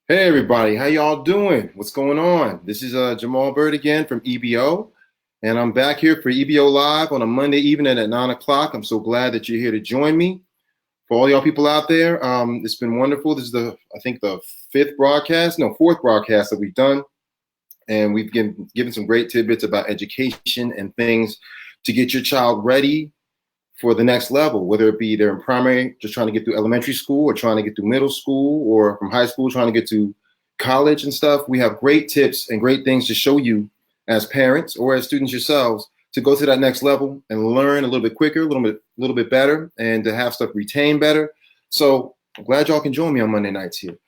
Hey everybody, how y'all doing? What's going on? This is Jamal Bird again from EBO, and I'm back here for EBO Live on a Monday evening at 9 o'clock. I'm so glad that you're here to join me. For all y'all people out there, it's been wonderful. This is I think the fourth broadcast that we've done, and we've given some great tidbits about education and things to get your child ready for the next level, whether it be they're in primary, just trying to get through elementary school, or trying to get through middle school, or from high school, trying to get to college and stuff. We have great tips and great things to show you as parents or as students yourselves to go to that next level and learn a little bit quicker, a little bit better, and to have stuff retain better. So I'm glad y'all can join me on Monday nights here.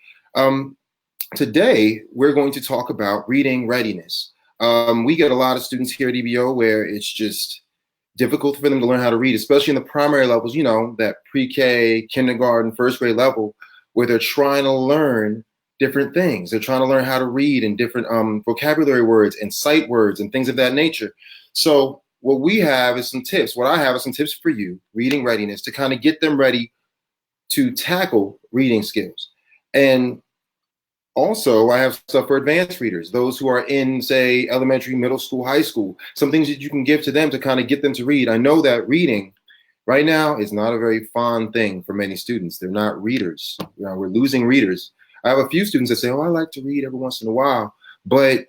Today, we're going to talk about reading readiness. We get a lot of students here at EBO where it's just difficult for them to learn how to read, especially in the primary levels, that pre-K, kindergarten, first grade level, where they're trying to learn different things. They're trying to learn how to read and different vocabulary words and sight words and things of that nature. So what we have is some tips. What I have is some tips for you, reading readiness, to kind of get them ready to tackle reading skills. And also, I have stuff for advanced readers, those who are in, say, elementary, middle school, high school, some things that you can give to them to kind of get them to read. I know that reading right now is not a very fun thing for many students. They're not readers. We're losing readers. I have a few students that say, oh, I like to read every once in a while, but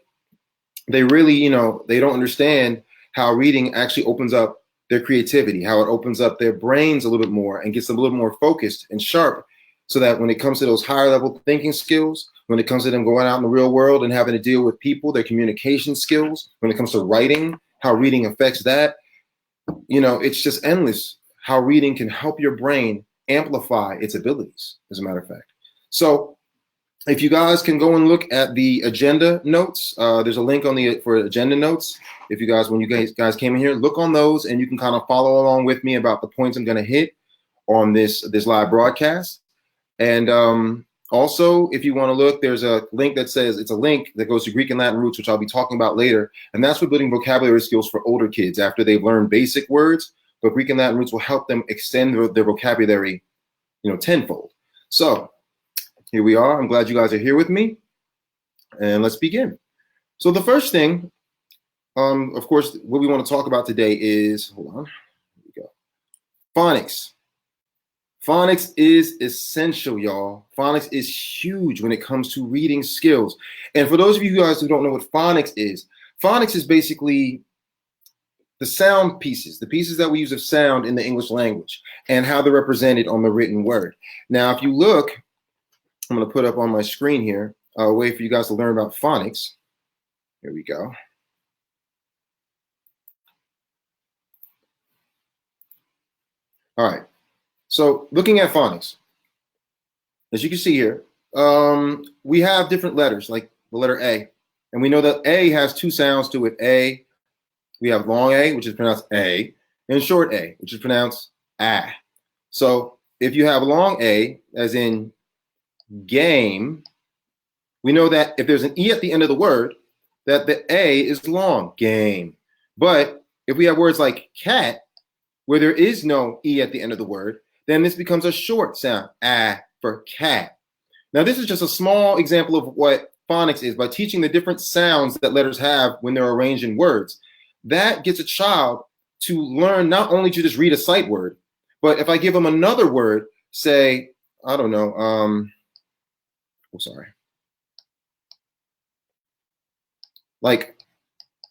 they really, they don't understand how reading actually opens up their creativity, how it opens up their brains a little bit more and gets them a little more focused and sharp, so that when it comes to those higher level thinking skills, when it comes to them going out in the real world and having to deal with people, their communication skills, when it comes to writing, how reading affects that, it's just endless how reading can help your brain amplify its abilities, as a matter of fact. So if you guys can go and look at the agenda notes, there's a link for agenda notes. If you guys, when you guys came in here, look on those and you can kind of follow along with me about the points I'm going to hit on this live broadcast. And also, if you want to look, there's a link that says it's a link that goes to Greek and Latin roots, which I'll be talking about later. And that's for building vocabulary skills for older kids after they've learned basic words. But Greek and Latin roots will help them extend their vocabulary, tenfold. So here we are. I'm glad you guys are here with me. And let's begin. So the first thing, of course, what we want to talk about today is, hold on, here we go, phonics. Phonics is essential, y'all. Phonics is huge when it comes to reading skills. And for those of you guys who don't know what phonics is basically the sound pieces, the pieces that we use of sound in the English language and how they're represented on the written word. Now, if you look, I'm going to put up on my screen here a way for you guys to learn about phonics. Here we go. All right. So looking at phonics, as you can see here, we have different letters, like the letter A. And we know that A has two sounds to it. A, we have long A, which is pronounced A, and short A, which is pronounced ah. So if you have long A, as in game, we know that if there's an E at the end of the word, that the A is long, game. But if we have words like cat, where there is no E at the end of the word, then this becomes a short sound, ah, for cat. Now, this is just a small example of what phonics is by teaching the different sounds that letters have when they're arranged in words. That gets a child to learn not only to just read a sight word, but if I give them another word, say, I don't know, like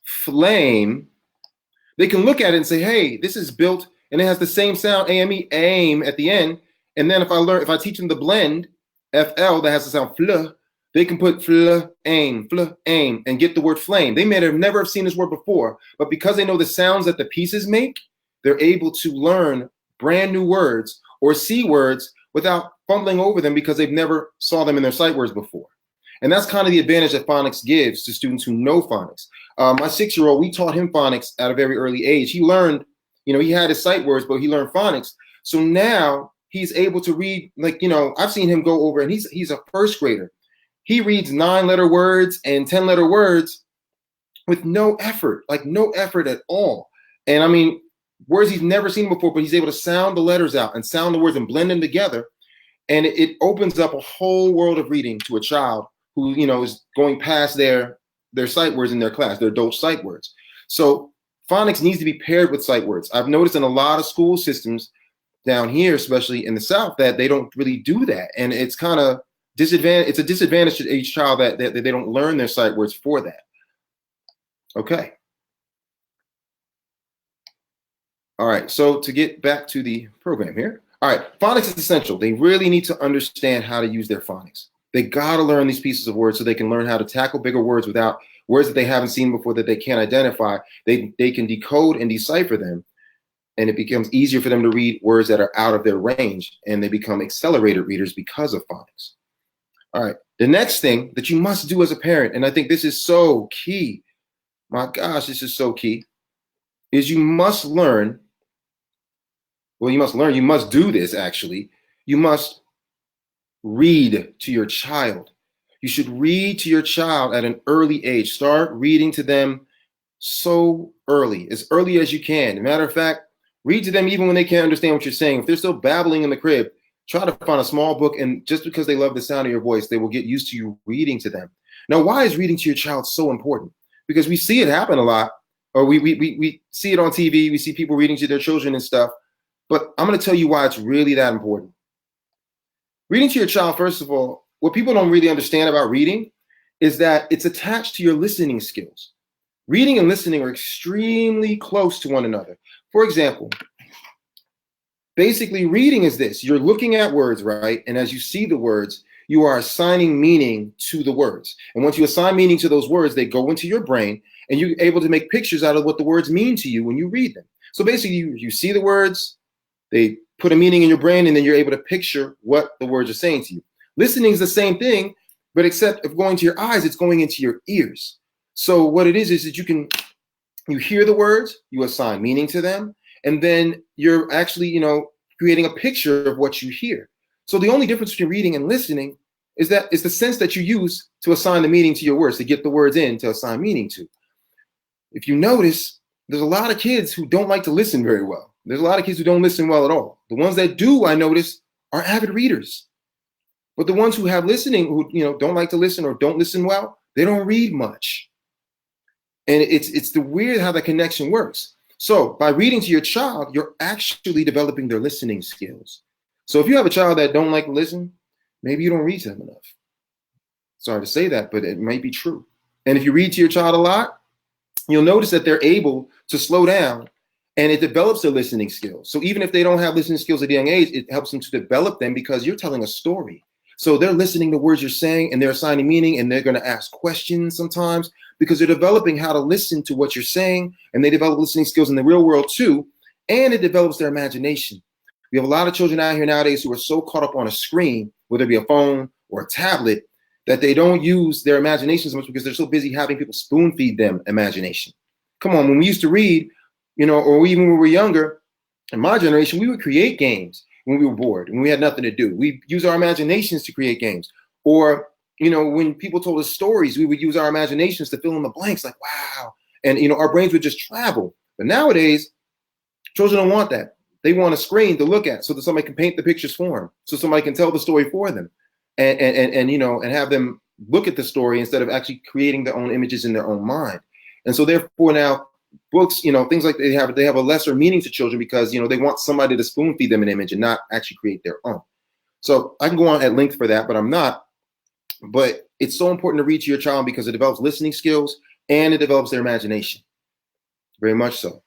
flame, they can look at it and say, hey, this is built and it has the same sound, AME, aim at the end. And then if I teach them the blend, FL, that has the sound fl, they can put fl, aim, and get the word flame. They may have never seen this word before, but because they know the sounds that the pieces make, they're able to learn brand new words or see words without fumbling over them because they've never saw them in their sight words before. And that's kind of the advantage that phonics gives to students who know phonics. My 6-year-old, we taught him phonics at a very early age. He learned, he had his sight words, but he learned phonics. So now he's able to read, I've seen him go over, and he's a first grader. He reads 9-letter words and 10-letter words with no effort at all. And I mean, words he's never seen before, but he's able to sound the letters out and sound the words and blend them together. And it opens up a whole world of reading to a child who, is going past their sight words in their class, their adult sight words. So phonics needs to be paired with sight words. I've noticed in a lot of school systems down here, especially in the South, that they don't really do that. And it's kind of disadvantage. It's a disadvantage to each child that they don't learn their sight words for that. Okay. All right. So to get back to the program here. All right. Phonics is essential. They really need to understand how to use their phonics. They got to learn these pieces of words so they can learn how to tackle bigger words without words that they haven't seen before that they can't identify. They can decode and decipher them. And it becomes easier for them to read words that are out of their range, and they become accelerated readers because of phonics. All right. The next thing that you must do as a parent, and I think this is so key, my gosh, this is so key, is you must learn. Well, you must do this actually. You must read to your child. You should read to your child at an early age. Start reading to them so early as you can. As a matter of fact, read to them even when they can't understand what you're saying. If they're still babbling in the crib, try to find a small book, and just because they love the sound of your voice, they will get used to you reading to them. Now, why is reading to your child so important? Because we see it happen a lot, or we see it on TV, we see people reading to their children and stuff, but I'm going to tell you why it's really that important. Reading to your child, first of all, what people don't really understand about reading is that it's attached to your listening skills. Reading and listening are extremely close to one another. For example, basically reading is this. You're looking at words, right? And as you see the words, you are assigning meaning to the words. And once you assign meaning to those words, they go into your brain, and you're able to make pictures out of what the words mean to you when you read them. So basically, you see the words, they put a meaning in your brain, and then you're able to picture what the words are saying to you. Listening is the same thing, but except of going to your eyes, it's going into your ears. So what it is that you hear the words, you assign meaning to them, and then you're actually, creating a picture of what you hear. So the only difference between reading and listening is that it's the sense that you use to assign the meaning to your words, to get the words in to assign meaning to. If you notice, there's a lot of kids who don't like to listen very well. There's a lot of kids who don't listen well at all. The ones that do, I notice, are avid readers. But the ones who have listening, who don't like to listen or don't listen well, they don't read much. And it's the weird how that connection works. So by reading to your child, you're actually developing their listening skills. So if you have a child that don't like to listen, maybe you don't read to them enough. Sorry to say that, but it might be true. And if you read to your child a lot, you'll notice that they're able to slow down, and it develops their listening skills. So even if they don't have listening skills at a young age, it helps them to develop them because you're telling a story. So they're listening to words you're saying, and they're assigning meaning, and they're going to ask questions sometimes because they're developing how to listen to what you're saying, and they develop listening skills in the real world too, and it develops their imagination. We have a lot of children out here nowadays who are so caught up on a screen, whether it be a phone or a tablet, that they don't use their imagination as much because they're so busy having people spoon feed them imagination. Come on, when we used to read, or even when we were younger, in my generation, we would create games when we were bored, when we had nothing to do. We use our imaginations to create games. Or, when people told us stories, we would use our imaginations to fill in the blanks, like, wow. And, our brains would just travel. But nowadays, children don't want that. They want a screen to look at so that somebody can paint the pictures for them, so somebody can tell the story for them and have them look at the story instead of actually creating their own images in their own mind. And so therefore now books, things like they have a lesser meaning to children because, they want somebody to spoon feed them an image and not actually create their own. So I can go on at length for that, but I'm not. But it's so important to read to your child because it develops listening skills and it develops their imagination. Very much so.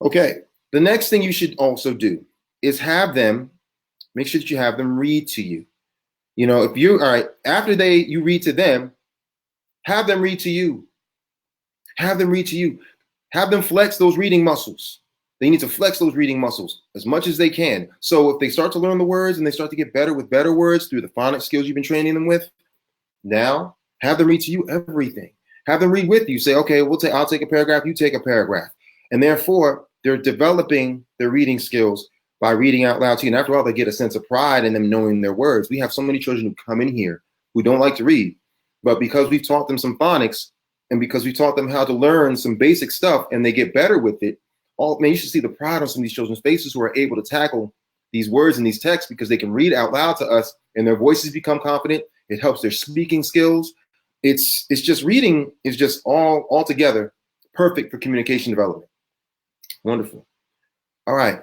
Okay. The next thing you should also do is make sure that you have them read to you. If you, all right, after you read to them, have them read to you. Have them read to you. Have them flex those reading muscles. They need to flex those reading muscles as much as they can. So if they start to learn the words and they start to get better with better words through the phonics skills you've been training them with, now have them read to you everything. Have them read with you. Say, okay, I'll take a paragraph, you take a paragraph. And therefore, they're developing their reading skills by reading out loud to you. And after all, they get a sense of pride in them knowing their words. We have so many children who come in here who don't like to read, but because we've taught them some phonics and because we taught them how to learn some basic stuff and they get better with it, you should see the pride on some of these children's faces who are able to tackle these words in these texts because they can read out loud to us and their voices become confident. It helps their speaking skills. It's just reading is just all together perfect for communication development. Wonderful. All right.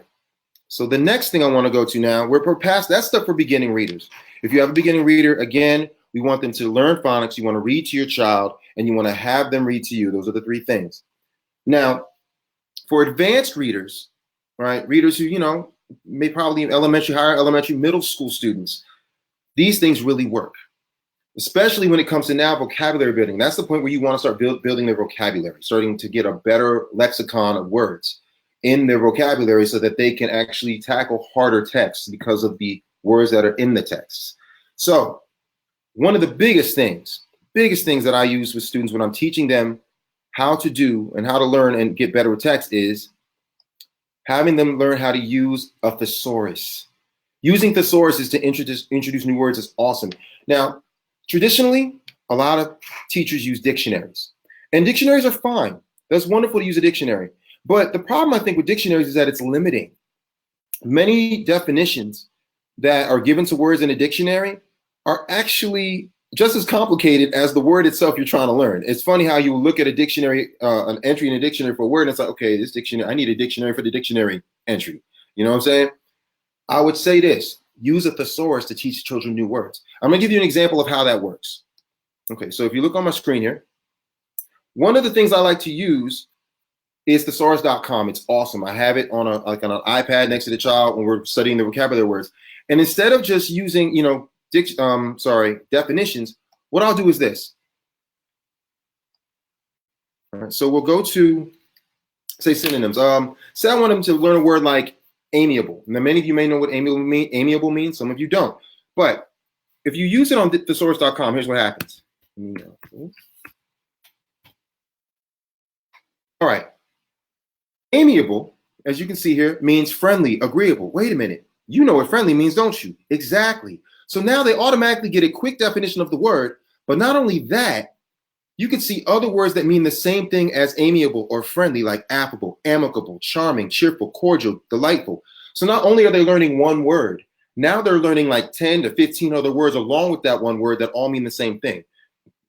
So the next thing I want to go to now, we're past that stuff for beginning readers. If you have a beginning reader, again, we want them to learn phonics. You want to read to your child and you want to have them read to you. Those are the three things. Now, for advanced readers, right, readers who, may probably elementary, higher elementary, middle school students, these things really work, especially when it comes to now vocabulary building. That's the point where you want to start building their vocabulary, starting to get a better lexicon of words in their vocabulary so that they can actually tackle harder texts because of the words that are in the texts. So one of the biggest things that I use with students when I'm teaching them how to do and how to learn and get better with text is having them learn how to use a thesaurus. Using thesaurus to introduce new words is awesome. Now, traditionally, a lot of teachers use dictionaries, and dictionaries are fine. That's wonderful to use a dictionary. But the problem, I think, with dictionaries is that it's limiting. Many definitions that are given to words in a dictionary are actually just as complicated as the word itself you're trying to learn. It's funny how you look at a dictionary, an entry in a dictionary for a word, and it's like, okay, this dictionary, I need a dictionary for the dictionary entry. You know what I'm saying? I would say this, use a thesaurus to teach children new words. I'm gonna give you an example of how that works. Okay, so if you look on my screen here, one of the things I like to use is thesaurus.com. It's awesome. I have it on an iPad next to the child when we're studying the vocabulary words. And instead of just using, definitions, what I'll do is this. All right, so we'll go to, say, synonyms. Say I want them to learn a word like amiable. Now, many of you may know what amiable means. Some of you don't. But if you use it on thesaurus.com, here's what happens. All right. Amiable, as you can see here, means friendly, agreeable. Wait a minute. You know what friendly means, don't you? Exactly. So now they automatically get a quick definition of the word. But not only that, you can see other words that mean the same thing as amiable or friendly, like affable, amicable, charming, cheerful, cordial, delightful. So not only are they learning one word, now they're learning like 10 to 15 other words along with that one word that all mean the same thing.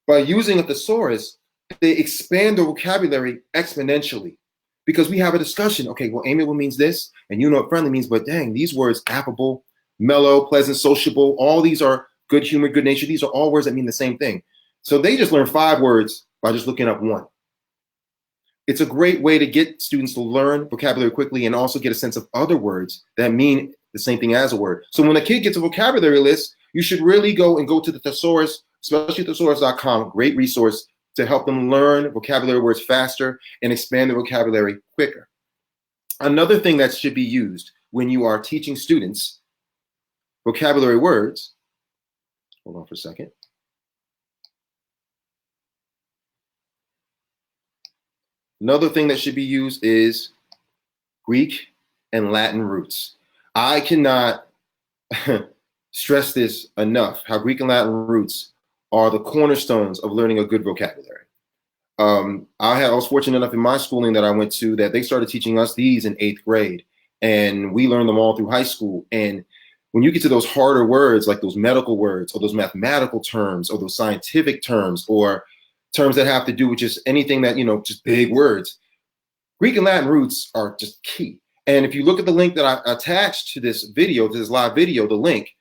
By using a thesaurus, they expand their vocabulary exponentially. Because we have a discussion, okay, well, amiable means this, and you know what friendly means, but dang, these words, affable, mellow, pleasant, sociable, all these are good humor, good nature. These are all words that mean the same thing. So they just learn 5 words by just looking up one. It's a great way to get students to learn vocabulary quickly and also get a sense of other words that mean the same thing as a word. So when a kid gets a vocabulary list, you should really go to the thesaurus, especially thesaurus.com, great resource to help them learn vocabulary words faster and expand their vocabulary quicker. Another thing that should be used when you are teaching students vocabulary words, hold on for a second. Another thing that should be used is Greek and Latin roots. I cannot stress this enough, how Greek and Latin roots are the cornerstones of learning a good vocabulary. I was fortunate enough in my schooling that I went to that they started teaching us these in 8th grade, and we learned them all through high school. And when you get to those harder words, like those medical words or those mathematical terms or those scientific terms or terms that have to do with just anything that, just big words, Greek and Latin roots are just key. And if you look at the link that I attached to this video, to this live video, the link,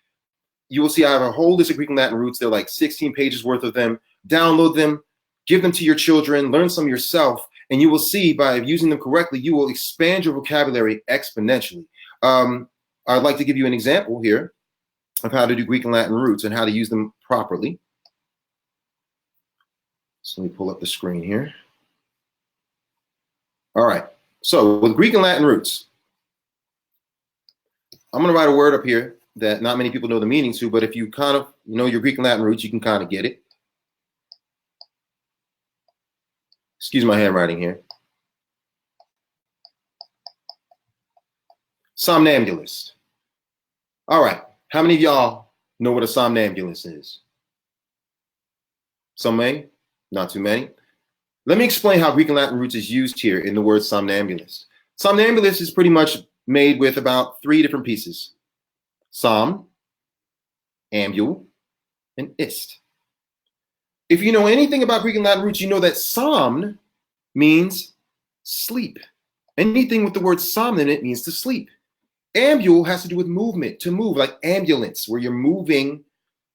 you will see I have a whole list of Greek and Latin roots. They're like 16 pages worth of them. Download them, give them to your children, learn some yourself, and you will see by using them correctly, you will expand your vocabulary exponentially. I'd like to give you an example here of how to do Greek and Latin roots and how to use them properly. So let me pull up the screen here. All right, so with Greek and Latin roots, I'm gonna write a word up here that not many people know the meaning to, but if you kind of know your Greek and Latin roots, you can kind of get it. Excuse my handwriting here. Somnambulist. All right, how many of y'all know what a somnambulist is? Some may, not too many. Let me explain how Greek and Latin roots is used here in the word somnambulist. Somnambulist is pretty much made with about 3 different pieces. som, ambul, and ist. If you know anything about Greek and Latin roots, you know that som means sleep. Anything with the word som in it means to sleep. Ambul has to do with movement, to move, like ambulance, where you're moving,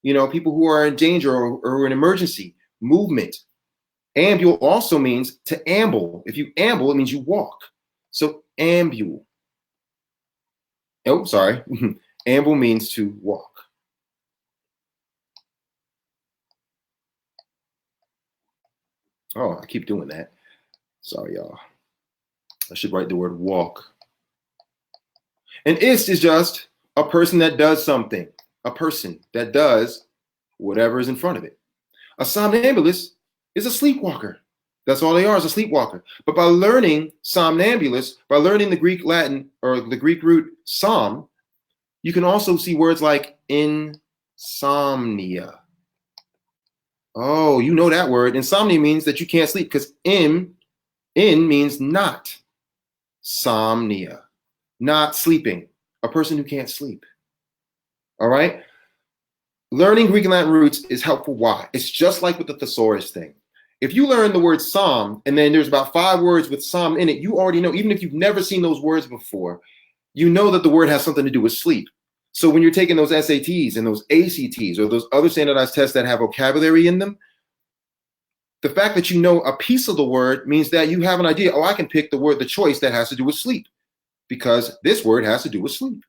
people who are in danger or in emergency, movement. Ambul also means to amble. If you amble, it means you walk. So ambul. Oh, sorry. Amble means to walk. Oh, I keep doing that. Sorry, y'all. I should write the word walk. And ist is just a person that does something. A person that does whatever is in front of it. A somnambulist is a sleepwalker. That's all they are, is a sleepwalker. But by learning somnambulist, by learning the Greek Latin or the Greek root som, you can also see words like insomnia. Oh, you know that word. Insomnia means that you can't sleep because in means not. Somnia, not sleeping, a person who can't sleep. All right? Learning Greek and Latin roots is helpful. Why? It's just like with the thesaurus thing. If you learn the word som and then there's about 5 words with som in it, you already know, even if you've never seen those words before, you know that the word has something to do with sleep. So when you're taking those SATs and those ACTs or those other standardized tests that have vocabulary in them, the fact that you know a piece of the word means that you have an idea, oh, I can pick the choice that has to do with sleep because this word has to do with sleep.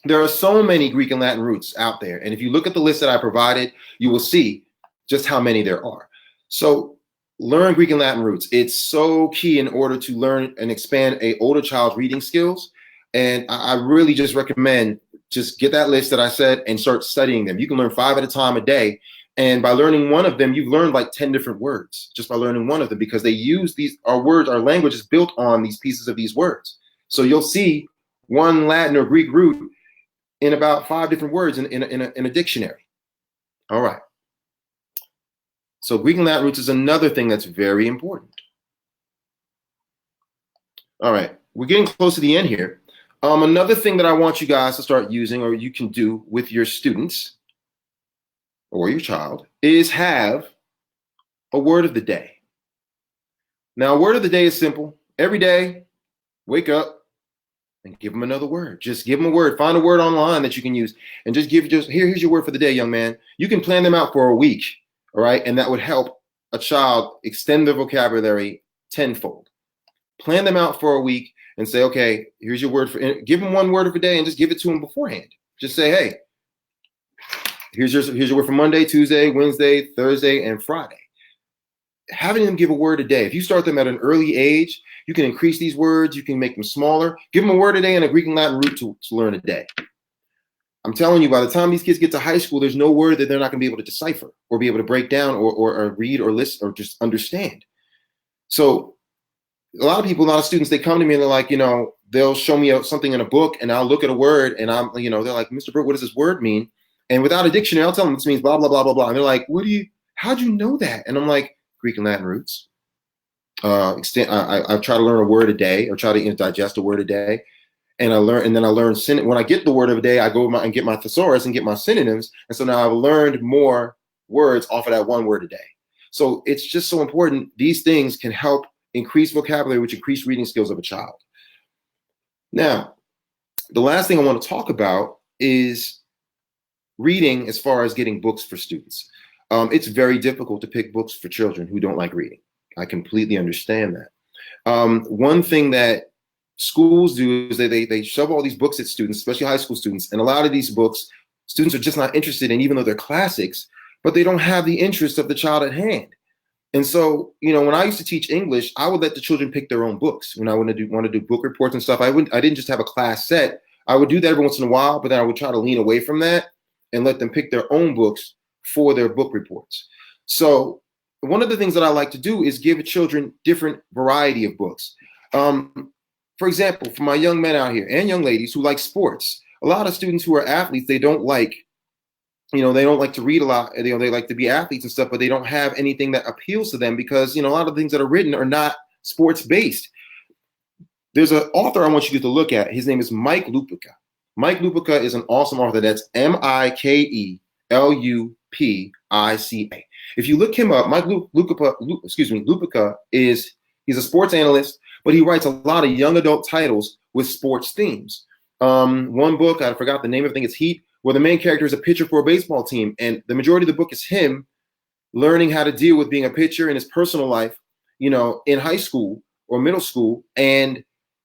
There are so many Greek and Latin roots out there. And if you look at the list that I provided, you will see just how many there are. So learn Greek and Latin roots. It's so key in order to learn and expand an older child's reading skills. And I really just recommend just get that list that I said and start studying them. You can learn 5 at a time a day. And by learning one of them, you've learned like 10 different words just by learning one of them because they use our words, our language is built on these pieces of these words. So you'll see one Latin or Greek root in about 5 different words in a dictionary. All right. So Greek and Latin roots is another thing that's very important. All right. We're getting close to the end here. Another thing that I want you guys to start using or you can do with your students or your child is have a word of the day. Now, a word of the day is simple. Every day, wake up and give them another word. Just give them a word. Find a word online that you can use and here's your word for the day, young man. You can plan them out for a week, all right? And that would help a child extend their vocabulary tenfold. Plan them out for a week and say, okay, here's your word give them one word of a day and just give it to them beforehand. Just say, hey, here's your word for Monday, Tuesday, Wednesday, Thursday, and Friday. Having them give a word a day. If you start them at an early age, you can increase these words. You can make them smaller. Give them a word a day and a Greek and Latin root to learn a day. I'm telling you, by the time these kids get to high school, there's no word that they're not going to be able to decipher or be able to break down or read or listen or just understand. So a lot of students, they come to me and they're like, they'll show me something in a book and I'll look at a word and they're like, Mr. Brooke, what does this word mean? And without a dictionary, I'll tell them this means blah, blah, blah, blah, blah. And they're like, how'd you know that? And I'm like, Greek and Latin roots. I try to learn a word a day or try to digest a word a day. And then I learn when I get the word of the day, I go and get my thesaurus and get my synonyms. And so now I've learned more words off of that one word a day. So it's just so important. These things can help increase vocabulary, which increase reading skills of a child. Now, the last thing I want to talk about is reading as far as getting books for students. It's very difficult to pick books for children who don't like reading. I completely understand that. One thing that schools do is they shove all these books at students, especially high school students, and a lot of these books, students are just not interested in, even though they're classics, but they don't have the interest of the child at hand. And so, when I used to teach English, I would let the children pick their own books. When I want to do book reports and stuff, I didn't just have a class set. I would do that every once in a while, but then I would try to lean away from that and let them pick their own books for their book reports. So one of the things that I like to do is give children different variety of books. For example, for my young men out here and young ladies who like sports, a lot of students who are athletes, they don't like to read a lot. They like to be athletes and stuff, but they don't have anything that appeals to them because, a lot of things that are written are not sports based. There's an author I want you to look at. His name is Mike Lupica. Mike Lupica is an awesome author. That's Mikelupica. If you look him up, Lupica he's a sports analyst, but he writes a lot of young adult titles with sports themes. One book, I forgot the name of it, I think it's Heat, where the main character is a pitcher for a baseball team. And the majority of the book is him learning how to deal with being a pitcher in his personal life, you know, in high school or middle school, and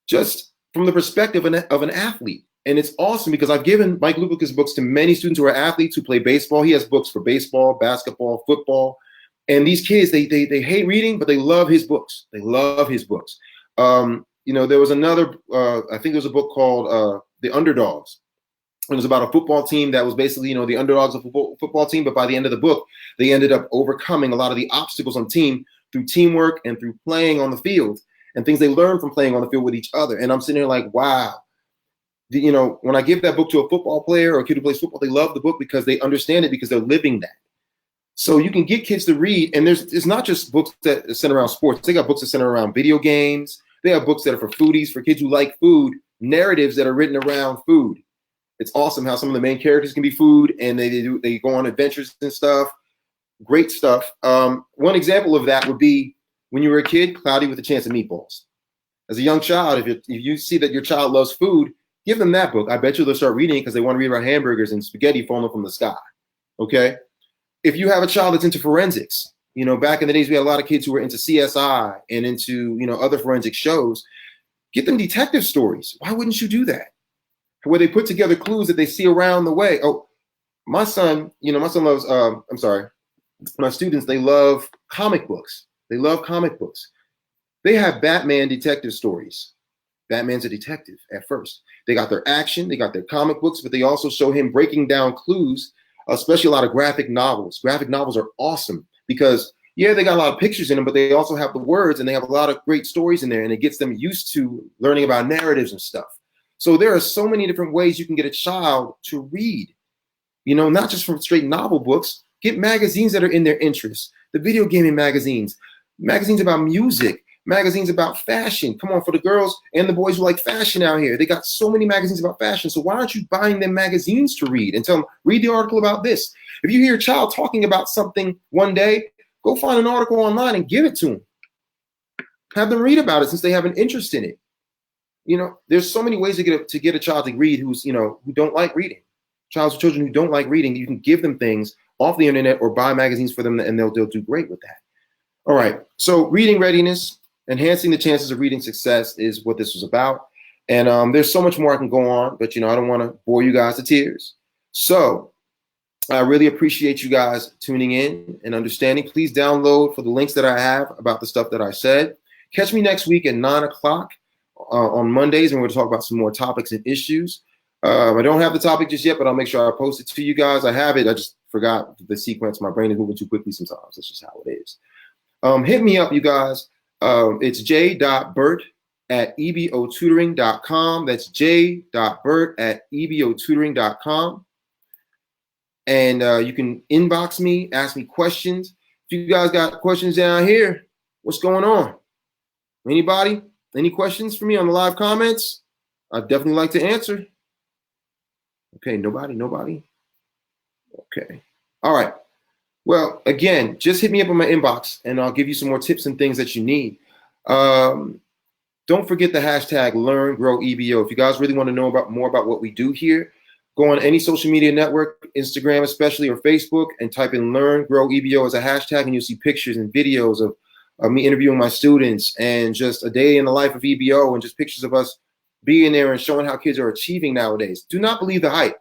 just from the perspective of an athlete. And it's awesome because I've given Mike Lupica's books to many students who are athletes who play baseball. He has books for baseball, basketball, football. And these kids, they hate reading, but they love his books. They love his books. You know, there was another, I think there was a book called The Underdogs. It was about a football team that was basically, you know, the underdogs of a football team. But by the end of the book, they ended up overcoming a lot of the obstacles on the team through teamwork and through playing on the field and things they learned from playing on the field with each other. And I'm sitting there like, wow. You know, when I give that book to a football player or a kid who plays football, they love the book because they understand it because they're living that. So you can get kids to read, and it's not just books that are centered around sports. They got books that center around video games. They have books that are for foodies, for kids who like food, narratives that are written around food. It's awesome how some of the main characters can be food, and they go on adventures and stuff. Great stuff. One example of that would be when you were a kid, Cloudy with a Chance of Meatballs. As a young child, if you see that your child loves food, give them that book. I bet you they'll start reading it because they want to read about hamburgers and spaghetti falling from the sky. Okay? If you have a child that's into forensics, you know, back in the days, we had a lot of kids who were into CSI and into, you know, other forensic shows. Get them detective stories. Why wouldn't you do that? Where they put together clues that they see around the way. Oh, my son loves, my students, they love comic books. They love comic books. They have Batman detective stories. Batman's a detective at first. They got their action, they got their comic books, but they also show him breaking down clues, especially a lot of graphic novels. Graphic novels are awesome because, yeah, they got a lot of pictures in them, but they also have the words and they have a lot of great stories in there, and it gets them used to learning about narratives and stuff. So there are so many different ways you can get a child to read, you know, not just from straight novel books. Get magazines that are in their interests, the video gaming magazines about music, magazines about fashion. Come on, for the girls and the boys who like fashion out here. They got so many magazines about fashion. So why aren't you buying them magazines to read and tell them, read the article about this? If you hear a child talking about something one day, go find an article online and give it to them. Have them read about it since they have an interest in it. You know, there's so many ways to get a child to read who don't like reading. Children who don't like reading, you can give them things off the internet or buy magazines for them, and they'll do great with that. All right, so reading readiness, enhancing the chances of reading success is what this was about. And there's so much more I can go on, but, you know, I don't want to bore you guys to tears. So I really appreciate you guys tuning in and understanding. Please download for the links that I have about the stuff that I said. Catch me next week at 9 o'clock on Mondays, and we're going to talk about some more topics and issues. I don't have the topic just yet, but I'll make sure I post it to you guys. I have it. I just forgot the sequence. My brain is moving too quickly sometimes. That's just how it is. Hit me up, you guys. It's j.burt@ebotutoring.com. That's j.burt@ebotutoring.com. And you can inbox me, ask me questions. If you guys got questions down here, what's going on? Anybody? Any questions for me on the live comments? I'd definitely like to answer. Okay, nobody? Okay. All right. Well, again, just hit me up in my inbox and I'll give you some more tips and things that you need. Don't forget the hashtag LearnGrowEBO. If you guys really want to know more about what we do here, go on any social media network, Instagram especially, or Facebook, and type in LearnGrowEBO as a hashtag, and you'll see pictures and videos of me interviewing my students and just a day in the life of EBO and just pictures of us being there and showing how kids are achieving nowadays. Do not believe the hype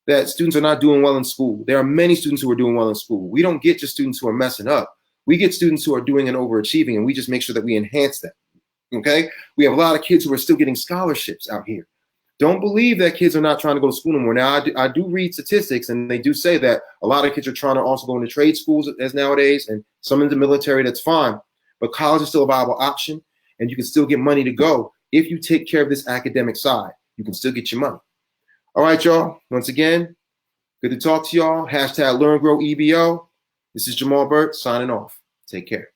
that students are not doing well in school. There are many students who are doing well in school. We don't get just students who are messing up. We get students who are doing and overachieving, and we just make sure that we enhance them. Okay? We have a lot of kids who are still getting scholarships out here. Don't believe that kids are not trying to go to school anymore. Now, I do read statistics, and they do say that a lot of kids are trying to also go into trade schools as nowadays, and some in the military, that's fine. But college is still a viable option, and you can still get money to go if you take care of this academic side. You can still get your money. All right, y'all. Once again, good to talk to y'all. Hashtag LearnGrowEBO. This is Jamal Burt signing off. Take care.